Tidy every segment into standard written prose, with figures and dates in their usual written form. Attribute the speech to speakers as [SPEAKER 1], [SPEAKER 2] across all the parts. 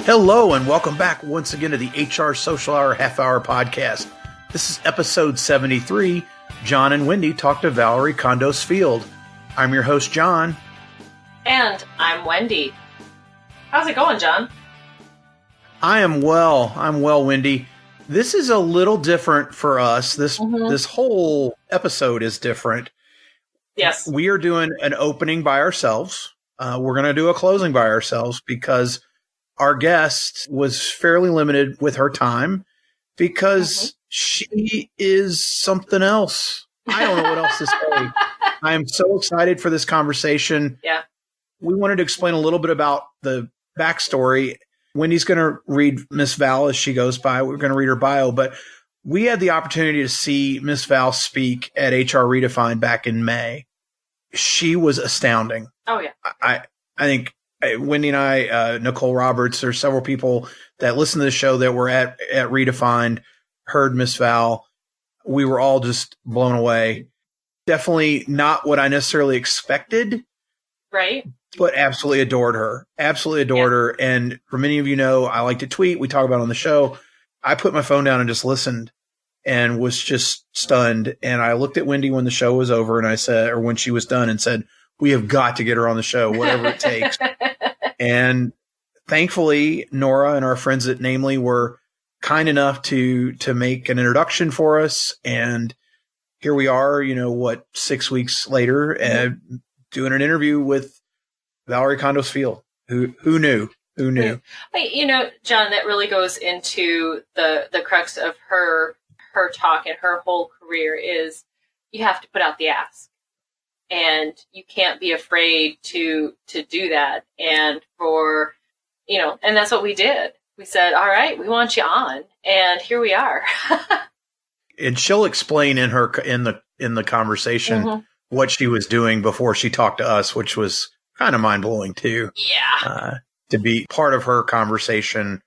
[SPEAKER 1] Hello and welcome back once again to the HR Social Hour Half Hour Podcast. This is episode 73. John and Wendy talk to Valorie Kondos Field. I'm your host, John.
[SPEAKER 2] And I'm Wendy. How's it going, John?
[SPEAKER 1] I am well. Wendy. This is a little different for us. This whole episode is different.
[SPEAKER 2] Yes.
[SPEAKER 1] We are doing an opening by ourselves. We're going to do a closing by ourselves because our guest was fairly limited with her time because she is something else. I don't know what else to say. I am so excited for this conversation.
[SPEAKER 2] Yeah.
[SPEAKER 1] We wanted to explain a little bit about the backstory. Wendy's going to read Miss Val as she goes by. We're going to read her bio, but we had the opportunity to see Miss Val speak at HRRedefined back in May. She was astounding.
[SPEAKER 2] Oh, yeah.
[SPEAKER 1] I think Wendy and I, Nicole Roberts, there's several people that listen to the show that were at Redefined, heard Miss Val. We were all just blown away. Definitely not what I necessarily expected.
[SPEAKER 2] Right.
[SPEAKER 1] But absolutely adored her. Absolutely adored her. And for many of you know, I like to tweet. We talk about it on the show. I put my phone down and just listened and was just stunned. And I looked at Wendy when the show was over and I said, or when she was done and said, we have got to get her on the show, whatever it takes. And thankfully, Nora and our friends at Namely were kind enough to make an introduction for us. And here we are, 6 weeks later, doing an interview with Valorie Kondos Field. Who knew? Who knew?
[SPEAKER 2] John, that really goes into the crux of her talk and her whole career is you have to put out the ask. And you can't be afraid to do that. And and that's what we did. We said, all right, we want you on. And here we are.
[SPEAKER 1] And she'll explain in the conversation what she was doing before she talked to us, which was kind of mind blowing too.
[SPEAKER 2] Yeah.
[SPEAKER 1] To be part of her conversation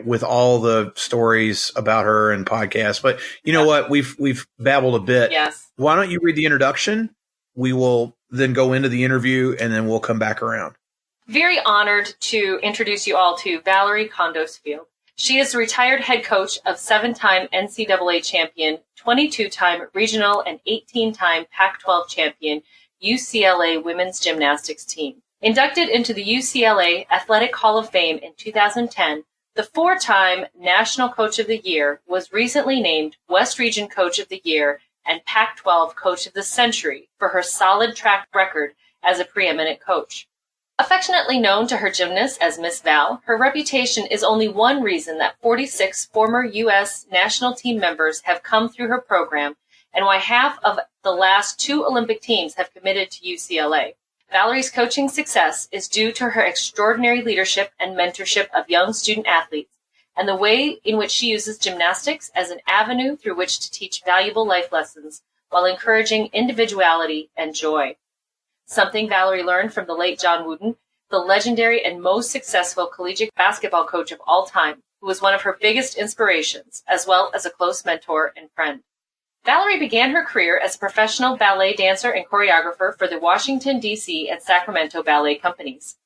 [SPEAKER 1] with all the stories about her and podcasts. But you know what? We've babbled a bit.
[SPEAKER 2] Yes.
[SPEAKER 1] Why don't you read the introduction? We will then go into the interview and then we'll come back around.
[SPEAKER 2] Very honored to introduce you all to Valorie Kondos Field. She is the retired head coach of 7-time NCAA champion, 22-time regional and 18-time Pac-12 champion UCLA women's gymnastics team. Inducted into the UCLA Athletic Hall of Fame in 2010, the 4-time National Coach of the Year was recently named West Region Coach of the Year and Pac-12 Coach of the Century for her solid track record as a preeminent coach. Affectionately known to her gymnasts as Miss Val, her reputation is only one reason that 46 former U.S. national team members have come through her program and why half of the last 2 Olympic teams have committed to UCLA. Valerie's coaching success is due to her extraordinary leadership and mentorship of young student athletes, and the way in which she uses gymnastics as an avenue through which to teach valuable life lessons while encouraging individuality and joy. Something Valorie learned from the late John Wooden, the legendary and most successful collegiate basketball coach of all time, who was one of her biggest inspirations, as well as a close mentor and friend. Valorie began her career as a professional ballet dancer and choreographer for the Washington, D.C. and Sacramento ballet companies.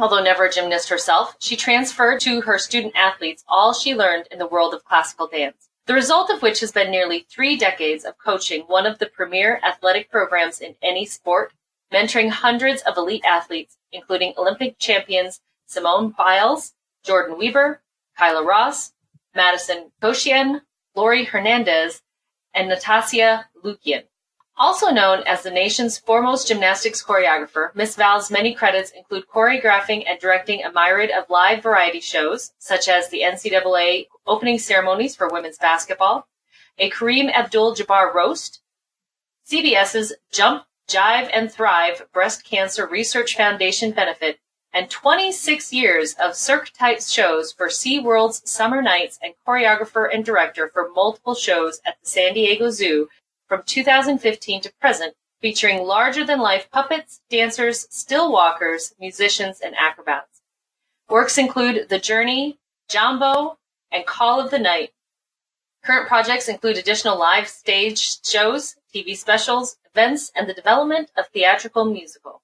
[SPEAKER 2] Although never a gymnast herself, she transferred to her student athletes all she learned in the world of classical dance, the result of which has been nearly 3 decades of coaching one of the premier athletic programs in any sport, mentoring hundreds of elite athletes, including Olympic champions Simone Biles, Jordan Weber, Kyla Ross, Madison Koshian, Lori Hernandez, and Natasha Lukian. Also known as the nation's foremost gymnastics choreographer, Miss Val's many credits include choreographing and directing a myriad of live variety shows, such as the NCAA opening ceremonies for women's basketball, a Kareem Abdul-Jabbar roast, CBS's Jump, Jive, and Thrive Breast Cancer Research Foundation benefit, and 26 years of Cirque-type shows for SeaWorld's Summer Nights and choreographer and director for multiple shows at the San Diego Zoo from 2015 to present, featuring larger-than-life puppets, dancers, still walkers, musicians, and acrobats. Works include The Journey, Jambo, and Call of the Night. Current projects include additional live stage shows, TV specials, events, and the development of theatrical musical.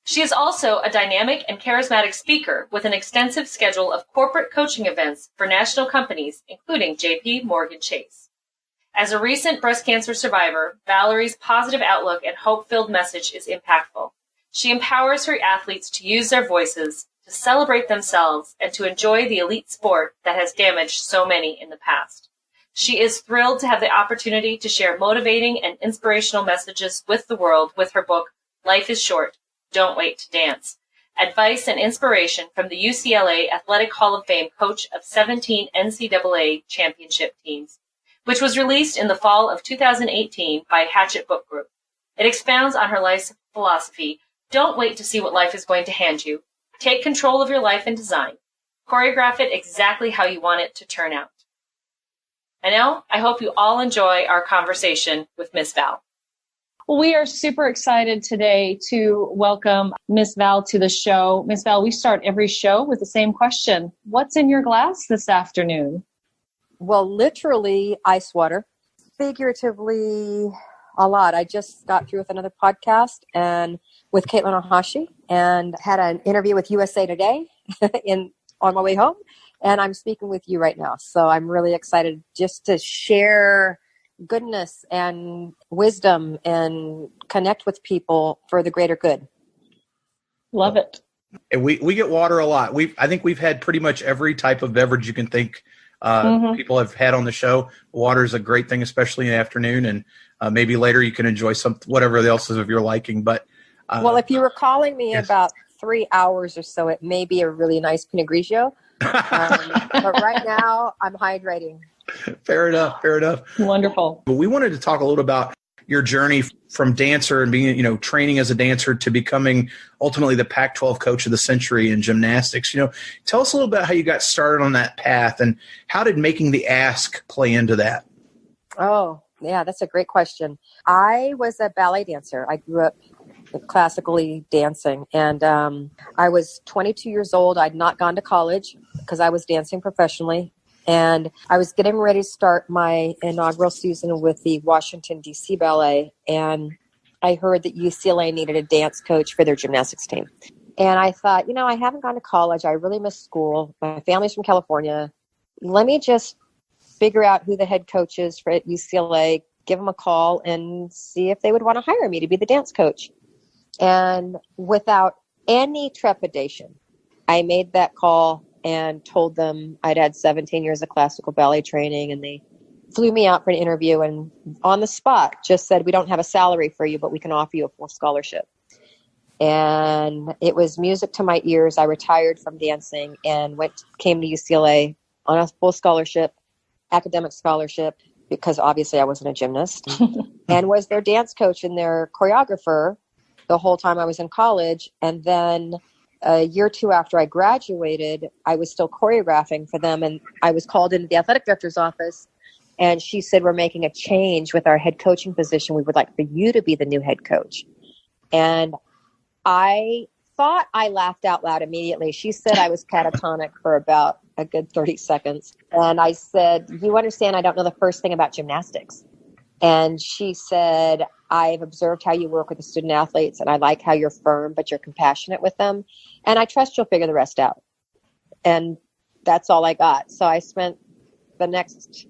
[SPEAKER 2] She is also a dynamic and charismatic speaker with an extensive schedule of corporate coaching events for national companies, including JP Morgan Chase. As a recent breast cancer survivor, Valerie's positive outlook and hope-filled message is impactful. She empowers her athletes to use their voices, to celebrate themselves, and to enjoy the elite sport that has damaged so many in the past. She is thrilled to have the opportunity to share motivating and inspirational messages with the world with her book, Life is Short, Don't Wait to Dance. Advice and inspiration from the UCLA Athletic Hall of Fame coach of 17 NCAA championship teams, which was released in the fall of 2018 by Hachette Book Group. It expounds on her life's philosophy. Don't wait to see what life is going to hand you. Take control of your life and design. Choreograph it exactly how you want it to turn out. And now, I hope you all enjoy our conversation with Miss Val.
[SPEAKER 3] Well, we are super excited today to welcome Miss Val to the show. Miss Val, we start every show with the same question. What's in your glass this afternoon?
[SPEAKER 4] Well, literally ice water. Figuratively, a lot. I just got through with another podcast and with Caitlin Ohashi and had an interview with USA Today on my way home. And I'm speaking with you right now. So I'm really excited just to share goodness and wisdom and connect with people for the greater good.
[SPEAKER 3] Love it.
[SPEAKER 1] And we get water a lot. I think we've had pretty much every type of beverage you can think people have had on the show. Water is a great thing, especially in the afternoon, and maybe later you can enjoy whatever else is of your liking. But
[SPEAKER 4] well, if you were calling me
[SPEAKER 1] yes.
[SPEAKER 4] about 3 hours or so, it may be a really nice Pinot Grigio. But right now, I'm hydrating.
[SPEAKER 1] Fair enough.
[SPEAKER 3] Wonderful.
[SPEAKER 1] But we wanted to talk a little about your journey from dancer and being, training as a dancer to becoming ultimately the Pac-12 Coach of the Century in gymnastics. Tell us a little bit how you got started on that path and how did making the ask play into that?
[SPEAKER 4] Oh, yeah, that's a great question. I was a ballet dancer. I grew up classically dancing, and I was 22 years old. I'd not gone to college because I was dancing professionally. And I was getting ready to start my inaugural season with the Washington, D.C. Ballet. And I heard that UCLA needed a dance coach for their gymnastics team. And I thought, I haven't gone to college. I really miss school. My family's from California. Let me just figure out who the head coach is for at UCLA, give them a call and see if they would want to hire me to be the dance coach. And without any trepidation, I made that call and told them I'd had 17 years of classical ballet training, and they flew me out for an interview and on the spot just said, we don't have a salary for you, but we can offer you a full scholarship. And it was music to my ears. I retired from dancing and came to UCLA on a full scholarship, academic scholarship, because obviously I wasn't a gymnast, and was their dance coach and their choreographer the whole time I was in college. And then a year or two after I graduated, I was still choreographing for them. And I was called into the athletic director's office, and she said, we're making a change with our head coaching position. We would like for you to be the new head coach. And I thought I laughed out loud immediately. She said I was catatonic for about a good 30 seconds. And I said, you understand I don't know the first thing about gymnastics. And she said, I've observed how you work with the student athletes, and I like how you're firm, but you're compassionate with them. And I trust you'll figure the rest out. And that's all I got. So I spent the next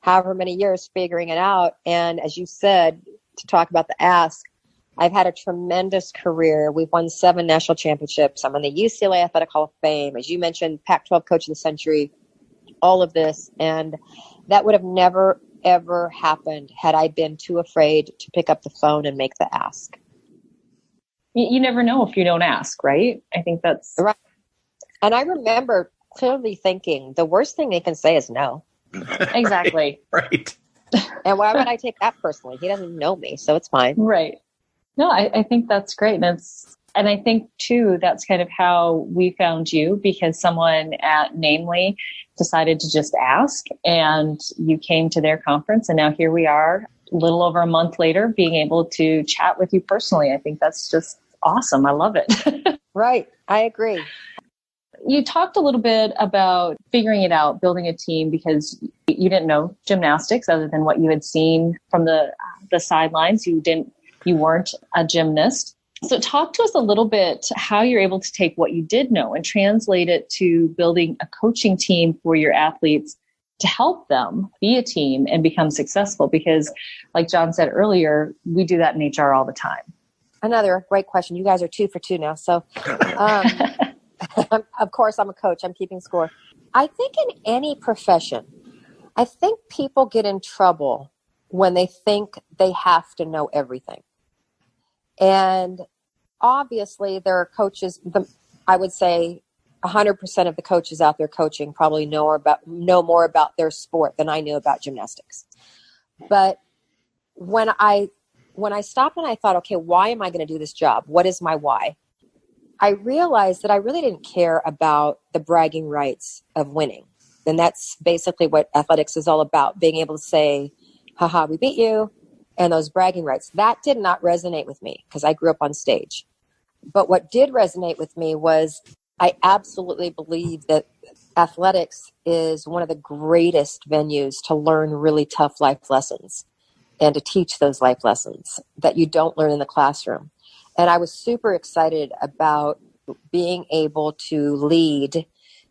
[SPEAKER 4] however many years figuring it out. And as you said, to talk about the ask, I've had a tremendous career. We've won 7 national championships. I'm on the UCLA Athletic Hall of Fame. As you mentioned, Pac-12 Coach of the Century, all of this. And that would have never, ever happened had I been too afraid to pick up the phone and make the ask.
[SPEAKER 3] You never know if you don't ask, right? I think that's
[SPEAKER 4] right. And I remember clearly thinking the worst thing they can say is no.
[SPEAKER 3] Exactly.
[SPEAKER 1] Right.
[SPEAKER 4] And why would I take that personally? He doesn't know me, so it's fine.
[SPEAKER 3] Right. No, I think that's great. And I think too, that's kind of how we found you, because someone at Namely decided to just ask, and you came to their conference, and now here we are a little over a month later being able to chat with you personally. I think that's just awesome. I love it.
[SPEAKER 4] Right. I agree.
[SPEAKER 3] You talked a little bit about figuring it out, building a team, because you didn't know gymnastics other than what you had seen from the sidelines. You weren't a gymnast. So talk to us a little bit how you're able to take what you did know and translate it to building a coaching team for your athletes to help them be a team and become successful. Because like John said earlier, we do that in HR all the time.
[SPEAKER 4] Another great question. You guys are 2 for 2 now. So, of course, I'm a coach. I'm keeping score. I think in any profession, I think people get in trouble when they think they have to know everything. And obviously there are coaches, I would say 100% of the coaches out there coaching probably know more about their sport than I knew about gymnastics. But when I stopped and I thought, okay, why am I going to do this job? What is my why? I realized that I really didn't care about the bragging rights of winning. And that's basically what athletics is all about, being able to say, haha, we beat you, and those bragging rights. That did not resonate with me because I grew up on stage. But what did resonate with me was I absolutely believe that athletics is one of the greatest venues to learn really tough life lessons and to teach those life lessons that you don't learn in the classroom. And I was super excited about being able to lead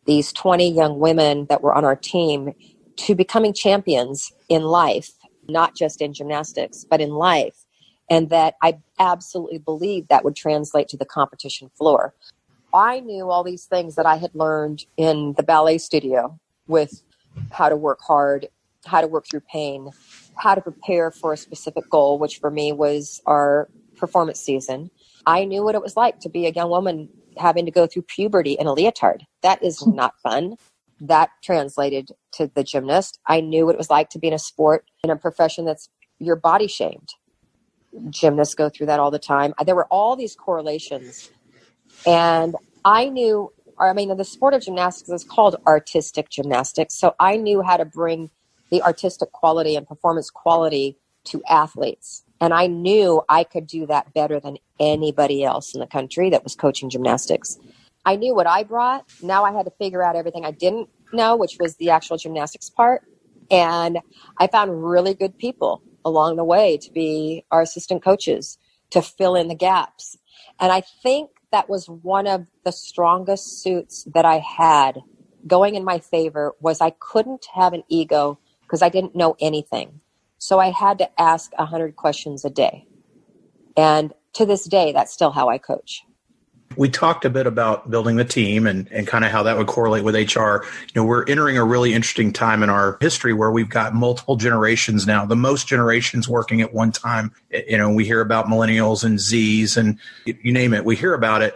[SPEAKER 4] these 20 young women that were on our team to becoming champions in life, not just in gymnastics, but in life. And that I absolutely believed that would translate to the competition floor. I knew all these things that I had learned in the ballet studio with how to work hard, how to work through pain, how to prepare for a specific goal, which for me was our performance season. I knew what it was like to be a young woman having to go through puberty in a leotard. That is not fun. That translated to the gymnast. I knew what it was like to be in a sport, in a profession that's you're body shamed. Gymnasts go through that all the time. There were all these correlations. And I knew, the sport of gymnastics is called artistic gymnastics. So I knew how to bring the artistic quality and performance quality to athletes. And I knew I could do that better than anybody else in the country that was coaching gymnastics. I knew what I brought. Now I had to figure out everything I didn't know, which was the actual gymnastics part. And I found really good people along the way to be our assistant coaches to fill in the gaps. And I think that was one of the strongest suits that I had going in my favor was I couldn't have an ego because I didn't know anything. So I had to ask 100 questions a day. And to this day, that's still how I coach.
[SPEAKER 1] We talked a bit about building the team and kind of how that would correlate with HR. We're entering a really interesting time in our history where we've got multiple generations now, the most generations working at one time. We hear about millennials and Zs and you name it, we hear about it.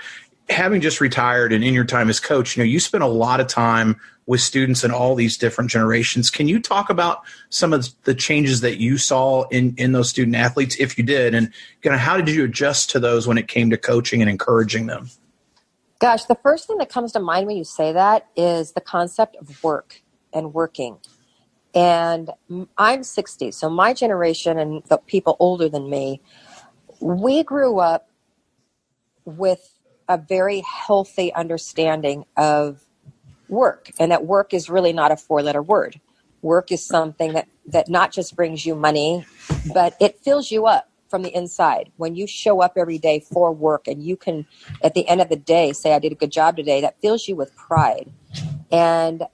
[SPEAKER 1] Having just retired and in your time as coach, you spent a lot of time with students in all these different generations. Can you talk about some of the changes that you saw in those student athletes, if you did, and kind of how did you adjust to those when it came to coaching and encouraging them?
[SPEAKER 4] Gosh, the first thing that comes to mind when you say that is the concept of work and working. And I'm 60, so my generation and the people older than me, we grew up with a very healthy understanding of work, and that work is really not a 4-letter word. Work is something that not just brings you money, but it fills you up from the inside. When you show up every day for work and you can, at the end of the day, say, I did a good job today, that fills you with pride. And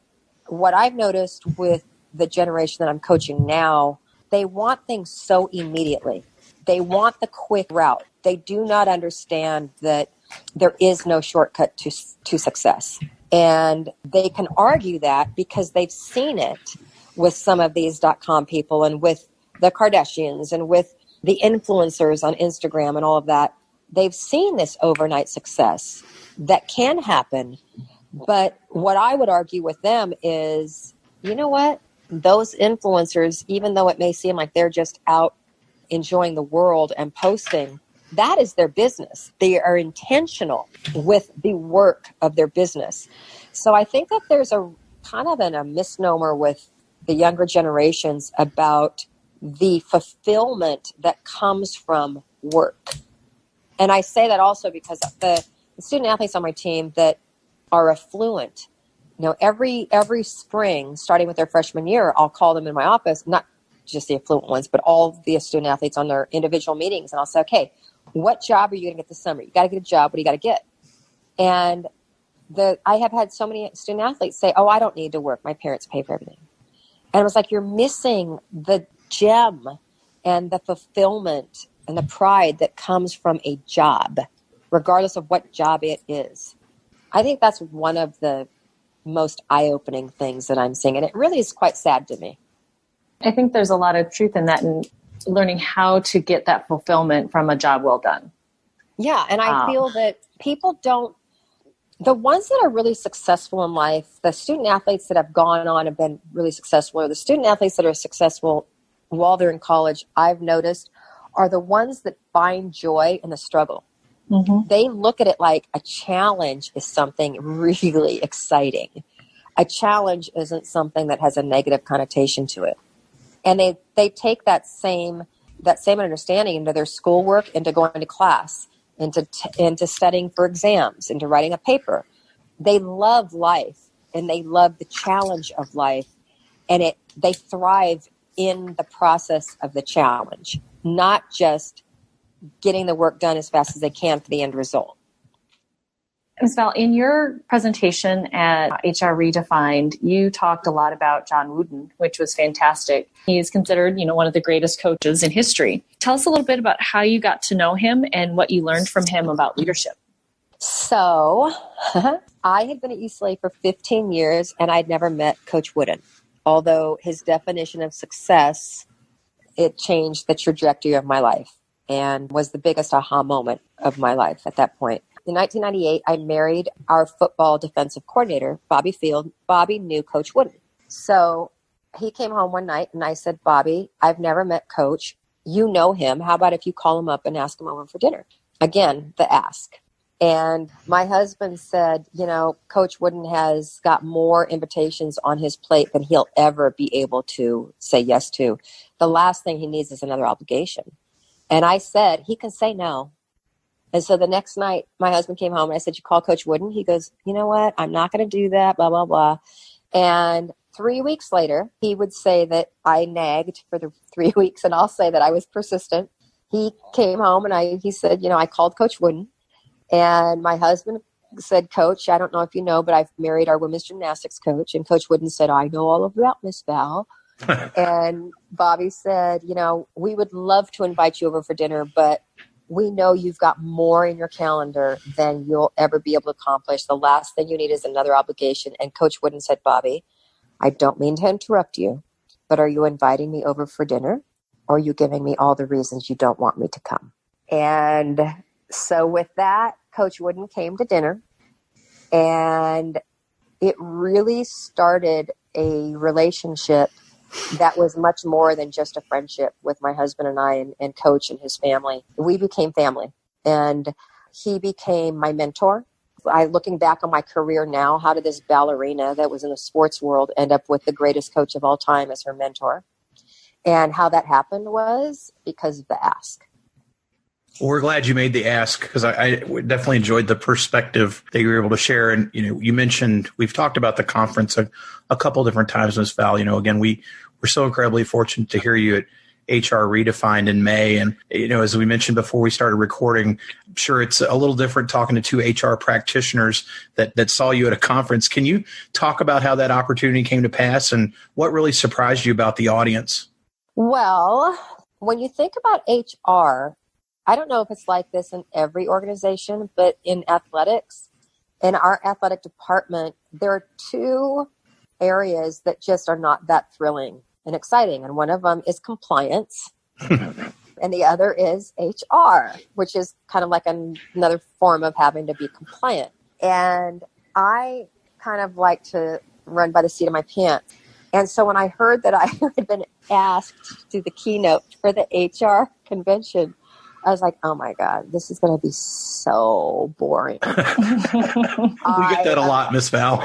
[SPEAKER 4] what I've noticed with the generation that I'm coaching now, they want things so immediately. They want the quick route. They do not understand that there is no shortcut to success. And they can argue that because they've seen it with some of these .com people and with the Kardashians and with the influencers on Instagram and all of that. They've seen this overnight success that can happen. But what I would argue with them is, you know what? Those influencers, even though it may seem like they're just out enjoying the world and posting, that is their business. They are intentional with the work of their business. So I think that there's a kind of a misnomer with the younger generations about the fulfillment that comes from work. And I say that also because the student athletes on my team that are affluent, every spring, starting with their freshman year, I'll call them in my office, not just the affluent ones, but all the student athletes on their individual meetings. And I'll say, okay, What job are you going to get this summer? You got to get a job. What do you got to get? And I have had so many student athletes say, oh, I don't need to work. My parents pay for everything. And it was like, you're missing the gem and the fulfillment and the pride that comes from a job, regardless of what job it is. I think that's one of the most eye-opening things that I'm seeing. And it really is quite sad to me.
[SPEAKER 3] I think there's a lot of truth in that, and learning how to get that fulfillment from a job well done.
[SPEAKER 4] Yeah. And I feel that people don't, the ones that are really successful in life, the student athletes that have gone on and been really successful, or the student athletes that are successful while they're in college, I've noticed, are the ones that find joy in the struggle. Mm-hmm. They look at it like a challenge is something really exciting. A challenge isn't something that has a negative connotation to it. And they take that same understanding into their schoolwork, into going to class, into studying for exams, into writing a paper. They love life, and they love the challenge of life, and they thrive in the process of the challenge, not just getting the work done as fast as they can for the end result.
[SPEAKER 3] Miss Val, in your presentation at HRRedefined, you talked a lot about John Wooden, which was fantastic. He is considered, one of the greatest coaches in history. Tell us a little bit about how you got to know him and what you learned from him about leadership.
[SPEAKER 4] So, I had been at UCLA for 15 years, and I'd never met Coach Wooden. Although his definition of success, it changed the trajectory of my life and was the biggest aha moment of my life at that point. In 1998, I married our football defensive coordinator, Bobby Field. Bobby knew Coach Wooden. So he came home one night and I said, Bobby, I've never met Coach. You know him. How about if you call him up and ask him over for dinner? Again, the ask. And my husband said, Coach Wooden has got more invitations on his plate than he'll ever be able to say yes to. The last thing he needs is another obligation. And I said, he can say no. And so the next night, my husband came home and I said, you call Coach Wooden? He goes, you know what? I'm not going to do that, blah, blah, blah. And 3 weeks later, he would say that I nagged for the 3 weeks, and I'll say that I was persistent. He came home and he said, I called Coach Wooden. And my husband said, Coach, I don't know if you know, but I've married our women's gymnastics coach. And Coach Wooden said, I know all about Miss Val. And Bobby said, we would love to invite you over for dinner, but we know you've got more in your calendar than you'll ever be able to accomplish. The last thing you need is another obligation. And Coach Wooden said, Bobby, I don't mean to interrupt you, but are you inviting me over for dinner, or are you giving me all the reasons you don't want me to come? And so with that, Coach Wooden came to dinner, and it really started a relationship that was much more than just a friendship with my husband and I and Coach and his family. We became family, and he became my mentor. Looking back on my career now, how did this ballerina that was in the sports world end up with the greatest coach of all time as her mentor? And how that happened was because of the ask.
[SPEAKER 1] Well, we're glad you made the ask, because I definitely enjoyed the perspective that you were able to share. And, you mentioned, we've talked about the conference a couple different times, Ms. Val. Again, we're so incredibly fortunate to hear you at HRRedefined in May. And, as we mentioned before we started recording, I'm sure it's a little different talking to two HR practitioners that saw you at a conference. Can you talk about how that opportunity came to pass and what really surprised you about the audience?
[SPEAKER 4] Well, when you think about HR, I don't know if it's like this in every organization, but in athletics, in our athletic department, there are two areas that just are not that thrilling and exciting. And one of them is compliance. And the other is HR, which is kind of like another form of having to be compliant. And I kind of like to run by the seat of my pants. And so when I heard that I had been asked to do the keynote for the HR convention, I was like, oh my God, this is going to be so boring.
[SPEAKER 1] We get that a lot, Miss Val.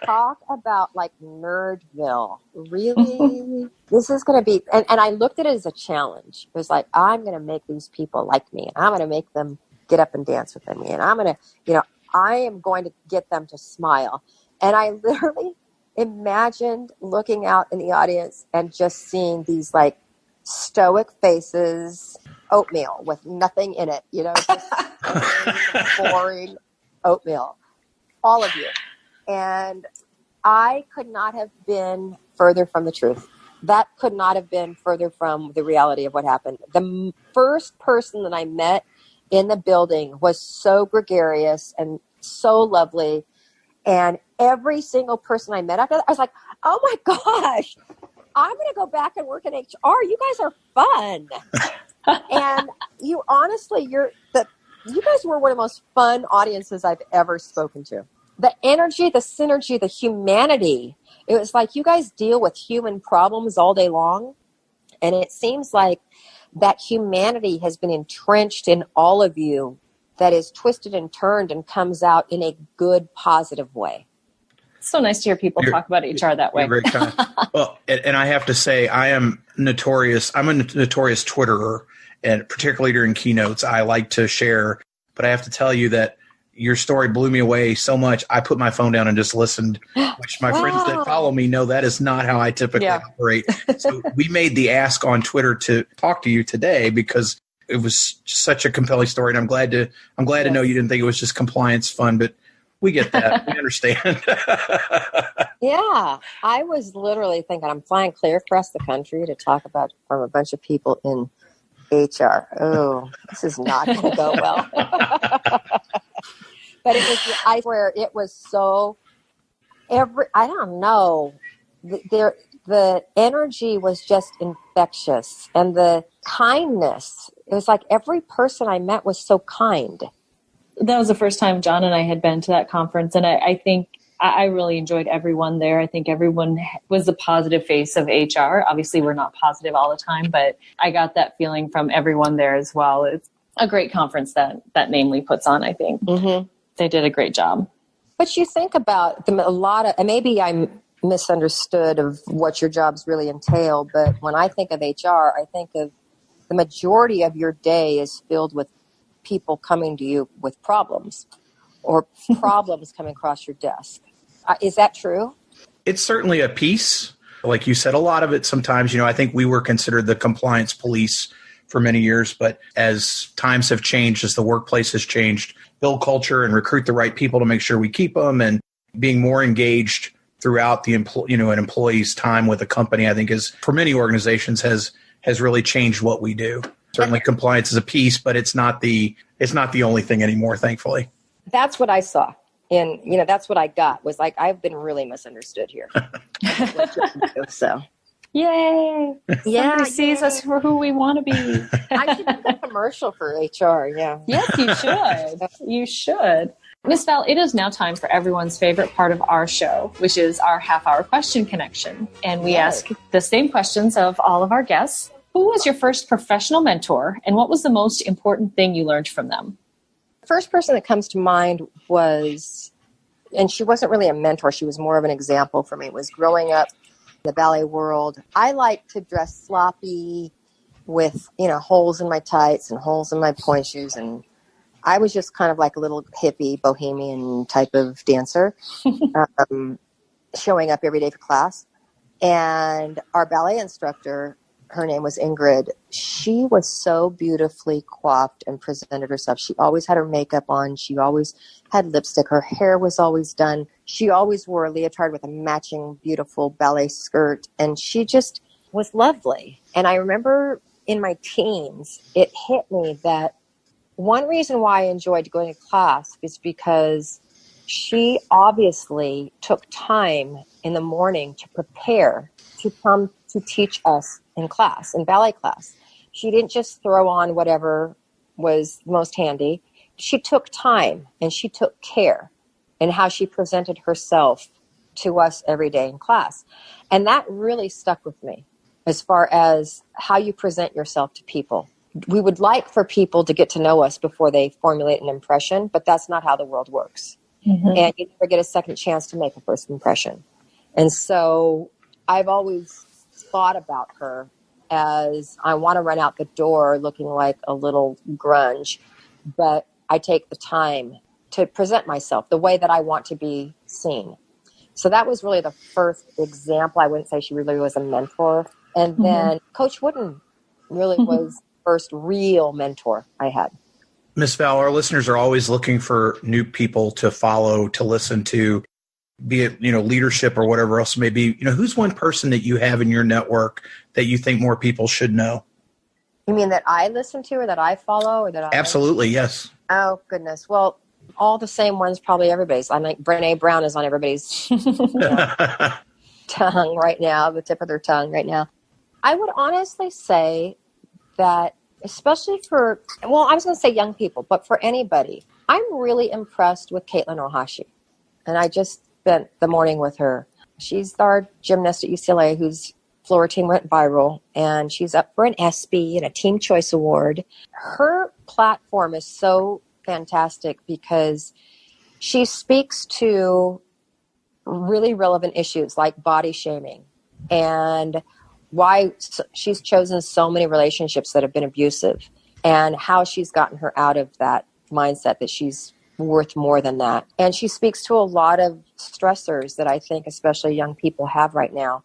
[SPEAKER 4] Talk about like Nerdville. Really? This is going to be, and I looked at it as a challenge. It was like, I'm going to make these people like me, and I'm going to make them get up and dance with me. And I'm going to, I am going to get them to smile. And I literally imagined looking out in the audience and just seeing these like stoic faces, oatmeal with nothing in it, just boring oatmeal, all of you. And I could not have been further from the truth. That could not have been further from the reality of what happened. The first person that I met in the building was so gregarious and so lovely. And every single person I met after that, I was like, oh my gosh, I'm going to go back and work in HR. You guys are fun. And you honestly, you guys were one of the most fun audiences I've ever spoken to. The energy, the synergy, the humanity. It was like you guys deal with human problems all day long. And it seems like that humanity has been entrenched in all of you, that is twisted and turned and comes out in a good, positive way.
[SPEAKER 3] It's so nice to hear people talk about HR that way.
[SPEAKER 1] Very kind. Well, and I have to say, I'm a notorious Twitterer, and particularly during keynotes, I like to share. But I have to tell you that your story blew me away so much. I put my phone down and just listened, which my friends that follow me know that is not how I typically operate. So we made the ask on Twitter to talk to you today because it was such a compelling story. And I'm glad to know you didn't think it was just compliance fun, but we get that. We understand.
[SPEAKER 4] Yeah. I was literally thinking I'm flying clear across the country to talk about from a bunch of people in HR. Oh, this is not going to go well. But I swear, it was so I don't know. The energy was just infectious, and the kindness. It was like every person I met was so kind.
[SPEAKER 3] That was the first time John and I had been to that conference. And I think I really enjoyed everyone there. I think everyone was the positive face of HR. Obviously, we're not positive all the time, but I got that feeling from everyone there as well. It's a great conference that Namely puts on, I think. Mm-hmm. They did a great job.
[SPEAKER 4] But you think about and maybe I'm misunderstood of what your jobs really entail, but when I think of HR, I think of the majority of your day is filled with people coming to you with problems or problems coming across your desk. Is that true?
[SPEAKER 1] It's certainly a piece. Like you said, a lot of it sometimes, I think we were considered the compliance police for many years, but as times have changed, as the workplace has changed, build culture and recruit the right people to make sure we keep them, and being more engaged throughout the an employee's time with a company, I think is for many organizations has really changed what we do. Certainly compliance is a piece, but it's not the only thing anymore, thankfully.
[SPEAKER 4] That's what I saw. And, that's what I got was like, I've been really misunderstood here. So.
[SPEAKER 3] Yay. Somebody sees us for who we want to be.
[SPEAKER 4] I should do a commercial for HR. Yeah.
[SPEAKER 3] Yes, you should. You should. Miss Val, it is now time for everyone's favorite part of our show, which is our half-hour question connection. And we ask the same questions of all of our guests. Who was your first professional mentor, and what was the most important thing you learned from them?
[SPEAKER 4] First person that comes to mind was, and she wasn't really a mentor, she was more of an example for me, was growing up in the ballet world. I liked to dress sloppy with, holes in my tights and holes in my pointe shoes, and I was just kind of like a little hippie, bohemian type of dancer, showing up every day for class. And our ballet instructor, her name was Ingrid. She was so beautifully coiffed and presented herself. She always had her makeup on. She always had lipstick. Her hair was always done. She always wore a leotard with a matching beautiful ballet skirt. And she just was lovely. And I remember in my teens, it hit me that one reason why I enjoyed going to class is because she obviously took time in the morning to prepare to come to teach us in class, in ballet class. She didn't just throw on whatever was most handy. She took time and she took care in how she presented herself to us every day in class. And that really stuck with me as far as how you present yourself to people. We would like for people to get to know us before they formulate an impression, but that's not how the world works. Mm-hmm. And you never get a second chance to make a first impression. And so I've always thought about her as I want to run out the door looking like a little grunge, but I take the time to present myself the way that I want to be seen. So that was really the first example. I wouldn't say she really was a mentor. And then Coach Wooden really was first real mentor I had.
[SPEAKER 1] Miss Val, our listeners are always looking for new people to follow, to listen to, be it, leadership or whatever else it may be. Who's one person that you have in your network that you think more people should know?
[SPEAKER 4] You mean that I listen to or that I follow or that I...
[SPEAKER 1] Absolutely, yes.
[SPEAKER 4] Oh, goodness. Well, all the same ones, probably everybody's. I think Brené Brown is on everybody's tongue right now, the tip of their tongue right now. I would honestly say that, especially for, I was going to say young people, but for anybody, I'm really impressed with Caitlin Ohashi. And I just spent the morning with her. She's our gymnast at UCLA whose floor team went viral, and she's up for an ESPY and a Team Choice Award. Her platform is so fantastic because she speaks to really relevant issues like body shaming and why she's chosen so many relationships that have been abusive and how she's gotten her out of that mindset that she's worth more than that. And she speaks to a lot of stressors that I think especially young people have right now.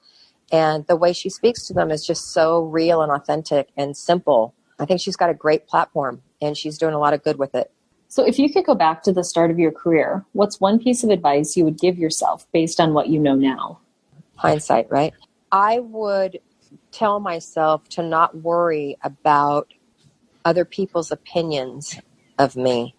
[SPEAKER 4] And the way she speaks to them is just so real and authentic and simple. I think she's got a great platform and she's doing a lot of good with it.
[SPEAKER 3] So if you could go back to the start of your career, what's one piece of advice you would give yourself based on what you know now?
[SPEAKER 4] Hindsight, right? I would tell myself to not worry about other people's opinions of me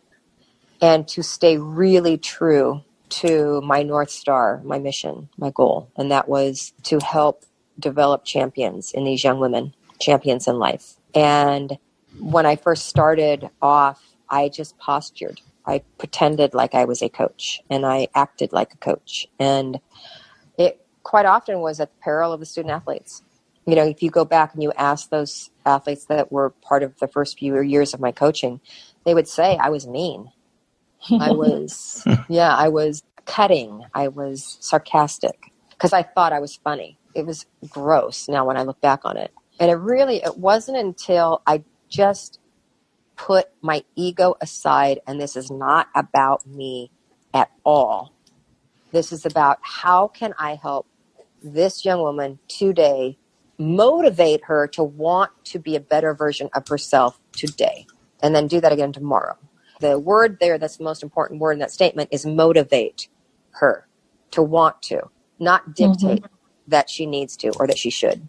[SPEAKER 4] and to stay really true to my North Star, my mission, my goal. And that was to help develop champions in these young women, champions in life. And when I first started off, I just postured. I pretended like I was a coach and I acted like a coach. And it quite often was at the peril of the student athletes. If you go back and you ask those athletes that were part of the first few years of my coaching, they would say I was mean. I was cutting. I was sarcastic because I thought I was funny. It was gross now when I look back on it. And it wasn't until I just put my ego aside, and this is not about me at all. This is about how can I help this young woman today, motivate her to want to be a better version of herself today, and then do that again tomorrow. The word there that's the most important word in that statement is motivate her to want to, not dictate that she needs to or that she should.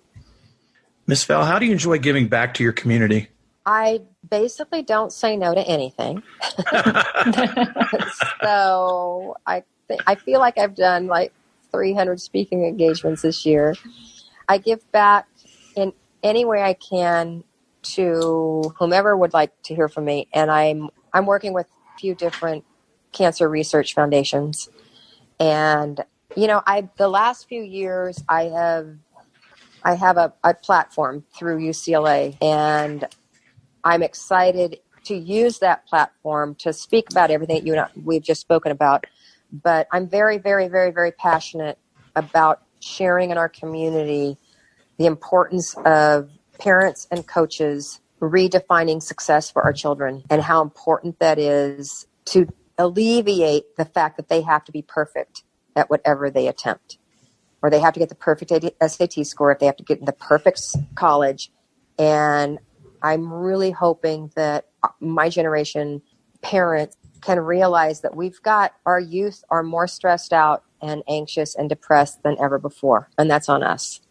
[SPEAKER 1] Miss Val, how do you enjoy giving back to your community?
[SPEAKER 4] I basically don't say no to anything. So I feel like I've done like 300 speaking engagements this year. I give back in any way I can to whomever would like to hear from me. And I'm working with a few different cancer research foundations. And, the last few years I have a platform through UCLA, and I'm excited to use that platform to speak about everything we've just spoken about. But I'm very, very, very, very passionate about sharing in our community the importance of parents and coaches redefining success for our children and how important that is to alleviate the fact that they have to be perfect at whatever they attempt, or they have to get the perfect SAT score if they have to get in the perfect college. And I'm really hoping that my generation parents can realize that our youth are more stressed out and anxious and depressed than ever before. And that's on us.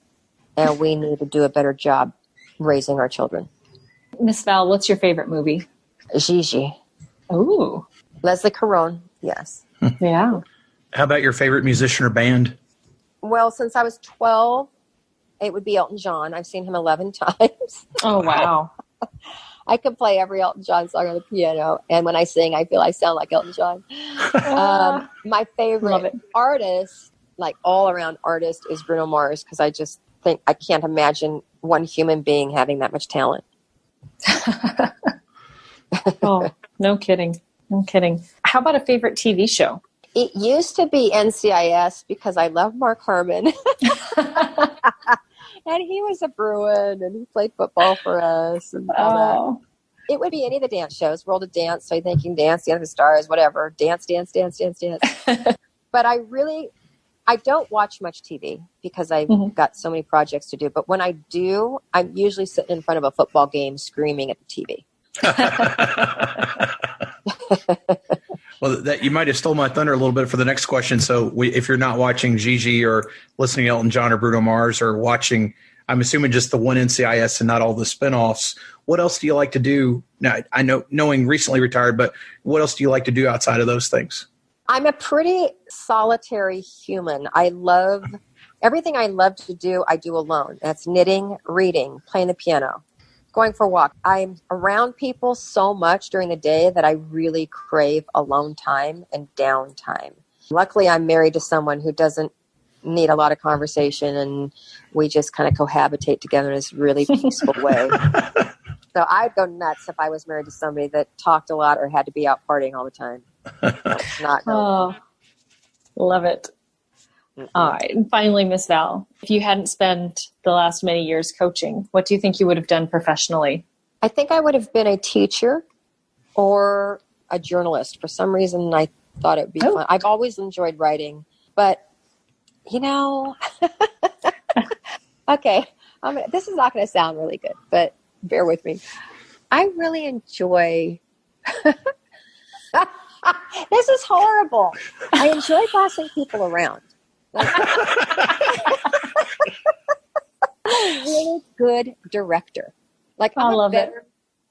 [SPEAKER 4] And we need to do a better job raising our children.
[SPEAKER 3] Miss Val, what's your favorite movie?
[SPEAKER 4] Gigi.
[SPEAKER 3] Ooh.
[SPEAKER 4] Leslie Caron, yes.
[SPEAKER 3] Yeah.
[SPEAKER 1] How about your favorite musician or band?
[SPEAKER 4] Well, since I was 12, it would be Elton John. I've seen him 11 times.
[SPEAKER 3] Oh, wow.
[SPEAKER 4] I could play every Elton John song on the piano. And when I sing, I feel I sound like Elton John. My favorite artist, like all-around artist, is Bruno Mars, because I just think I can't imagine one human being having that much talent.
[SPEAKER 3] Oh, no kidding. No kidding. How about a favorite TV show?
[SPEAKER 4] It used to be NCIS because I love Mark Harmon. And he was a Bruin and he played football for us and all that. It would be any of the dance shows, World of Dance, So You Think You Can Dance, The End of the Stars, whatever. Dance. But I I don't watch much TV because I've got so many projects to do. But when I do, I'm usually sitting in front of a football game screaming at the TV.
[SPEAKER 1] Well, that you might have stole my thunder a little bit for the next question. So if you're not watching Gigi or listening to Elton John or Bruno Mars or watching, I'm assuming just the one NCIS and not all the spinoffs, what else do you like to do? Now, I know knowing recently retired, but what else do you like to do outside of those things?
[SPEAKER 4] I'm a pretty solitary human. I love everything I love to do. I do alone. That's knitting, reading, playing the piano, going for a walk. I'm around people so much during the day that I really crave alone time and downtime. Luckily, I'm married to someone who doesn't need a lot of conversation, and we just kind of cohabitate together in this really peaceful way. So I'd go nuts if I was married to somebody that talked a lot or had to be out partying all the time. Not
[SPEAKER 3] love it. All right. And finally, Miss Val, if you hadn't spent the last many years coaching, what do you think you would have done professionally?
[SPEAKER 4] I think I would have been a teacher or a journalist. For some reason, I thought it would be fun. I've always enjoyed writing, but okay, this is not going to sound really good, but bear with me. I really enjoy this is horrible. I enjoy bossing people around. I'm a really good director.
[SPEAKER 3] I love it.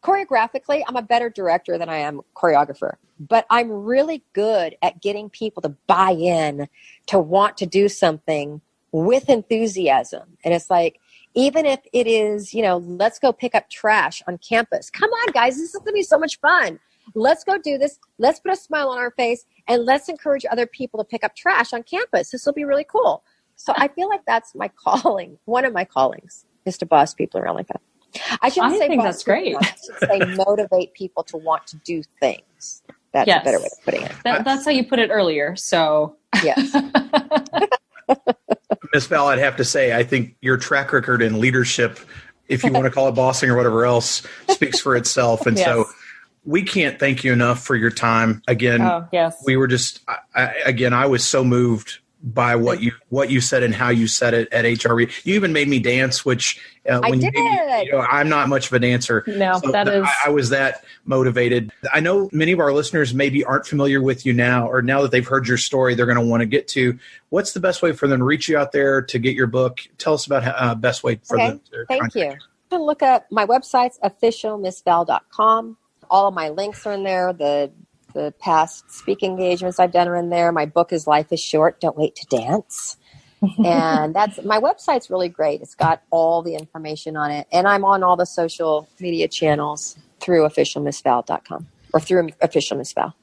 [SPEAKER 4] Choreographically, I'm a better director than I am choreographer. But I'm really good at getting people to buy in, to want to do something with enthusiasm. And it's like, even if it is, let's go pick up trash on campus. Come on, guys, this is going to be so much fun. Let's go do this. Let's put a smile on our face and let's encourage other people to pick up trash on campus. This will be really cool. So I feel like that's my calling. One of my callings is to boss people around like that. I think
[SPEAKER 3] that's great.
[SPEAKER 4] I should say motivate people to want to do things. That's a better way of putting it.
[SPEAKER 3] That's how you put it earlier. So
[SPEAKER 4] yes.
[SPEAKER 1] Miss Val, I'd have to say, I think your track record in leadership, if you want to call it bossing or whatever else, speaks for itself. And so we can't thank you enough for your time. Again, we were just, I was so moved by what you said and how you said it at HRRE. You even made me dance, which
[SPEAKER 4] I did.
[SPEAKER 1] I'm not much of a dancer.
[SPEAKER 3] No,
[SPEAKER 1] so I was that motivated. I know many of our listeners maybe aren't familiar with you now, or now that they've heard your story, they're going to want to get to. What's the best way for them to reach you out there to get your book? Tell us about best way for them to
[SPEAKER 4] Thank you. You can look up my website's officialmissval.com. All of my links are in there. The past speaking engagements I've done are in there. My book is Life is Short, Don't Wait to Dance. And my website's really great. It's got all the information on it. And I'm on all the social media channels through officialmissval.com or through Official Miss Val.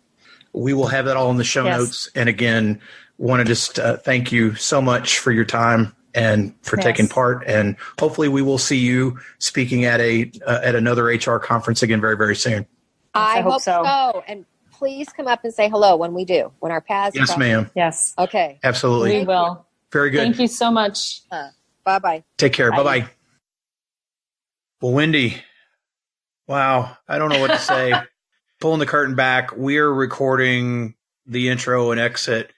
[SPEAKER 1] We will have that all in the show notes. And again, want to just thank you so much for your time and for taking part. And hopefully we will see you speaking at another HR conference again very, very soon.
[SPEAKER 4] I hope so. And please come up and say hello when we do, when our paths
[SPEAKER 1] cross. Yes, ma'am.
[SPEAKER 3] Yes.
[SPEAKER 4] Okay.
[SPEAKER 1] Absolutely.
[SPEAKER 3] We will.
[SPEAKER 1] Very good.
[SPEAKER 3] Thank you so much.
[SPEAKER 4] Bye-bye.
[SPEAKER 1] Take care. Bye-bye. Well, Wendy, wow. I don't know what to say. Pulling the curtain back, we're recording the intro and exit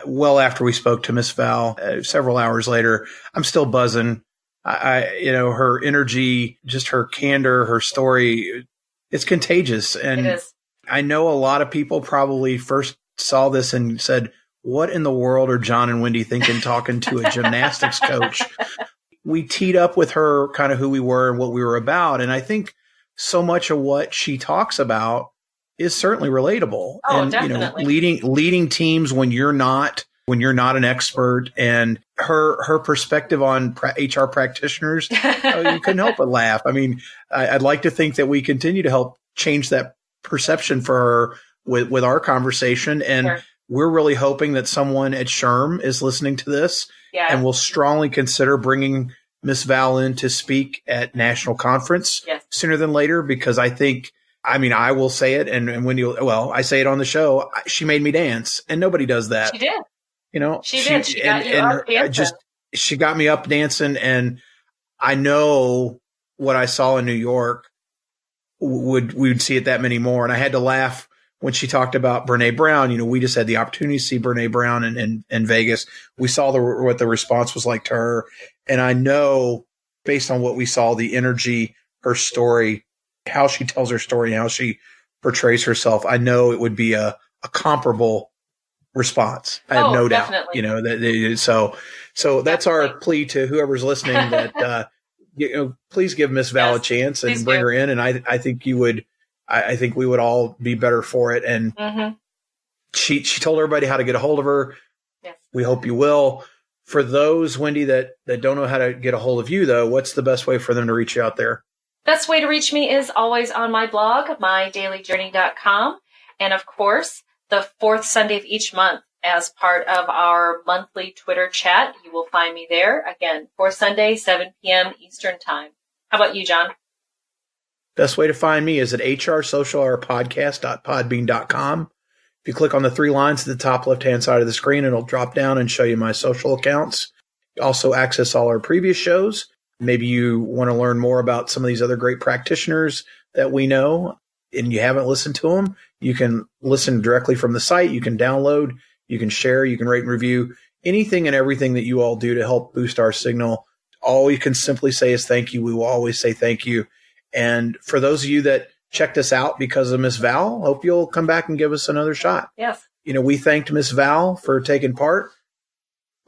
[SPEAKER 1] well after we spoke to Miss Val, several hours later. I'm still buzzing. Her energy, just her candor, her story, it's contagious. And
[SPEAKER 2] it is.
[SPEAKER 1] I know a lot of people probably first saw this and said, what in the world are John and Wendy thinking talking to a gymnastics coach? We teed up with her kind of who we were and what we were about. And I think so much of what she talks about is certainly relatable.
[SPEAKER 2] Oh,
[SPEAKER 1] and,
[SPEAKER 2] definitely.
[SPEAKER 1] Leading teams when you're not an expert, and her perspective on HR practitioners, you couldn't help but laugh. I mean, I'd like to think that we continue to help change that perception for her with our conversation. And we're really hoping that someone at SHRM is listening to this and will strongly consider bringing Miss Val in to speak at national conference sooner than later, because I think, I will say it, and Wendy, I say it on the show, she made me dance, and nobody does that.
[SPEAKER 2] She did.
[SPEAKER 1] She did. She got you up dancing. She got me up dancing, and I know what I saw in New York, we would see it that many more. And I had to laugh when she talked about Brene Brown, you know, we just had the opportunity to see Brene Brown in Vegas. We saw what the response was like to her. And I know based on what we saw, the energy, her story, how she tells her story and how she portrays herself, I know it would be a comparable response. I have no doubt,
[SPEAKER 2] definitely.
[SPEAKER 1] you know, so that's
[SPEAKER 2] Definitely.
[SPEAKER 1] our plea to whoever's listening that, you know, please give Miss Val a chance and bring her in. And I think you would, I think we would all be better for it. And she told everybody how to get a hold of her.
[SPEAKER 2] Yes.
[SPEAKER 1] We hope you will. For those, Wendy, that don't know how to get a hold of you, though, what's the best way for them to reach you out there?
[SPEAKER 2] Best way to reach me is always on my blog, mydailyjourney.com. And of course, the fourth Sunday of each month as part of our monthly Twitter chat. You will find me there. Again, fourth Sunday, 7 p.m. Eastern Time. How about you, John?
[SPEAKER 1] Best way to find me is at hrsocialhourpodcast.podbean.com. If you click on the three lines at the top left-hand side of the screen, it'll drop down and show you my social accounts. You also access all our previous shows. Maybe you want to learn more about some of these other great practitioners that we know and you haven't listened to them. You can listen directly from the site. You can download, you can share, you can rate and review anything and everything that you all do to help boost our signal. All you can simply say is thank you. We will always say thank you. And for those of you that checked us out because of Miss Val, hope you'll come back and give us another shot.
[SPEAKER 2] Yes.
[SPEAKER 1] You know, we thanked Miss Val for taking part.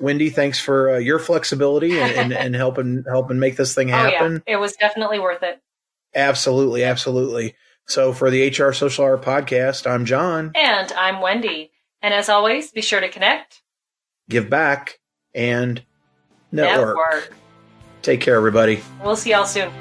[SPEAKER 1] Wendy, thanks for your flexibility and helping make this thing happen.
[SPEAKER 2] Oh, yeah. It was definitely worth it.
[SPEAKER 1] Absolutely, absolutely. So for the HR Social Hour podcast, I'm John.
[SPEAKER 2] And I'm Wendy. And as always, be sure to connect,
[SPEAKER 1] give back, and network.
[SPEAKER 2] Network.
[SPEAKER 1] Take care, everybody.
[SPEAKER 2] We'll see y'all soon.